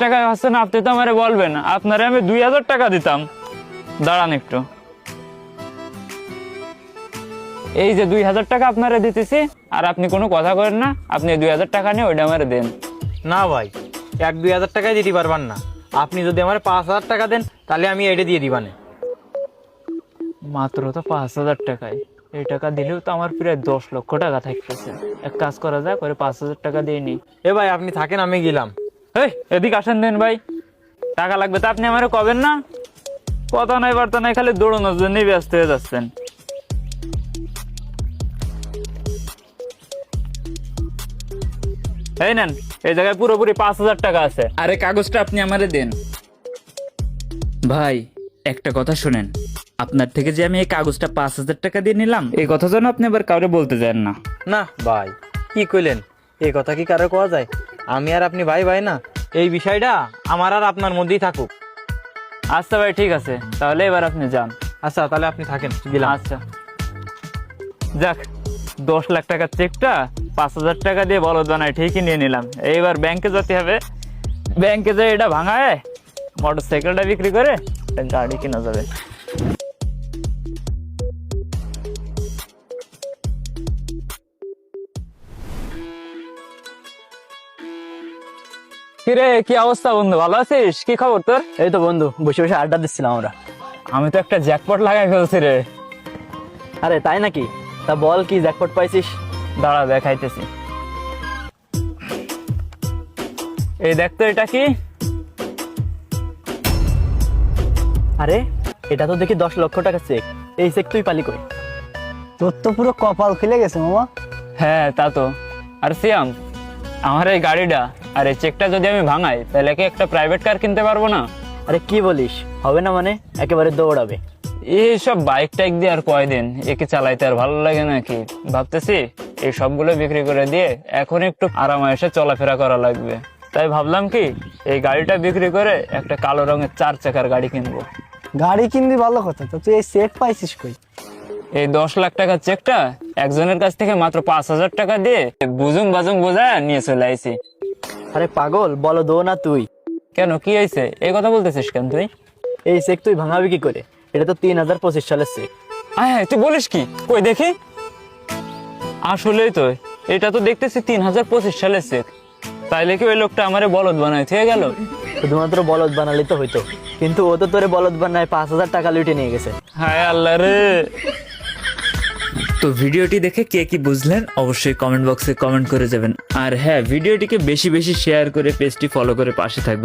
টাকায় হচ্ছে না, আপনি তো আমারে বলবেন, আপনারে আমি 2000 টাকা দিতাম। দাঁড়ান একটু, এই যে 2000 টাকা আপনারে দিতেছি, আর আপনি কোনো কথা করেন না, আপনি 2000 টাকা নিয়ে ওইটা আমারে দেন। না ভাই, 1-2 হাজার টাকায় দিতে পারবেন না। আপনি যদি আমার 5,000 টাকা দেন তাহলে আমি এটা দিয়ে দিবানে। মাত্র তো 5000 টাকায়, এই টাকা দিলেও তো আমার প্রায় 10 লক্ষ টাকা থাকতেছে। এক কাজ করা যায়, করে 5000 টাকা দিয়ে নি। এ ভাই আপনি থাকেন, আমি গেলাম। এই এদিকে আসেন দেন ভাই, টাকা লাগবে তা আপনি আমারে কবেন না? কথা নাই বার্তা নাই, খালি দৌড়ানোর জন্যই ব্যস্ত হয়ে যাচ্ছেন। এই নেন, এই জায়গায় পুরোপুরি 5000 টাকা আছে, আরে কাগজটা আপনি আমারে দেন। ভাই একটা কথা শুনেন, আপনার থেকে যে আমি এই কাগজটা 5000 টাকা দিয়ে নিলাম, এই কথা যেন আপনি আবার কাউরে বলতে যান না। না ভাই, কি কইলেন? এই কথা কি কারো কোয়া যায়? আমি আর আপনি ভাই ভাই না? এই বিষয়টা আমার আর আপনার মধ্যেই থাকুক। আচ্ছা ভাই ঠিক আছে, তাহলে এবার আপনি যান। আচ্ছা তাহলে আপনি থাকেন, গেলাম। আচ্ছা যাক, 10 লাখ টাকার চেকটা 5000 টাকা দিয়ে বলদ বানায় ঠিকই নিয়ে নিলাম। এইবার ব্যাংকে যেতে হবে, ব্যাংকে যেয়ে এটা ভাঙায় মোটর সাইকেলটা বিক্রি করে একটা গাড়ি কেনা যাবে। কিরে, কি অবস্থা বন্ধু, ভালো আছিস? কি খবর তোর? এই তো বন্ধু, বসে বসে আড্ডা দিচ্ছিলাম আমরা। আমি তো একটা জ্যাকপট লাগাই ফেলছি রে। আরে তাই নাকি? তা বল, কি জ্যাকপট পাইছিস? দাঁড়া দেখাইতেছি। এই দেখ তো, এটা কি? আরে এটা তো দেখি 10 লক্ষ টাকা চেক। এই চেক তুই পালি কই? তোর তো পুরো কপাল খুলে গেছে মামা। হ্যাঁ তা তো। আর সিয়াম, আমার এই গাড়িটা আর এই চেকটা যদি আমি ভাঙাই, তাহলে কি একটা প্রাইভেট কার কিনতে পারবো না? আরে কি বলিস, হবে না মানে? একেবারে দৌড়াবে। এইসব বাইক টাইক দিয়ে আর কয়দিন একে চালাইতে আর ভালো লাগে নাকি? ভাবতেছি এই সবগুলো বিক্রি করে দিয়ে এখন একটু আরামায়েশে চলাফেরা করা লাগবে। তাই ভাবলাম কি, এই গাড়িটা বিক্রি করে একটা কালো রঙের 4 চাকার গাড়ি কিনবো। গাড়ি কিনবি ভালো কথা, তো তুই এই চেক পাইছিস কই? এই 10 লাখ টাকার চেকটা একজনের কাছ থেকে মাত্র 5000 টাকা দিয়ে বুজুং বাজুং বোঝায় নিয়ে চলে আইছি। আরে পাগল, বলো দো না তুই। কেন, কি হয়েছে? এই কথা বলতেছিস কেন তুই? এই চেক তুই ভাঙাবি কি করে? এটা তো 3025 সালের চেক। আয় তুই বলিস কি? কই দেখি। আসলেই তো, এটা তো দেখতেছি 3025 সালের চেক। তাইলে কি ওই লোকটা আমারে বলদ বানায় থেকে গেল? শুধুমাত্র বলদ বানালি তো হইতো, কিন্তু ও তো তোরে বলদ বানায় 5000 টাকা লুটে নিয়ে গেছে। হায় আল্লাহ রে। তো ভিডিওটি দেখে কে কি বুঝলেন অবশ্যই কমেন্ট বক্সে কমেন্ট করে যাবেন। আর হ্যাঁ, ভিডিওটিকে বেশি বেশি শেয়ার করে পেজটি ফলো করে পাশে থাকবেন।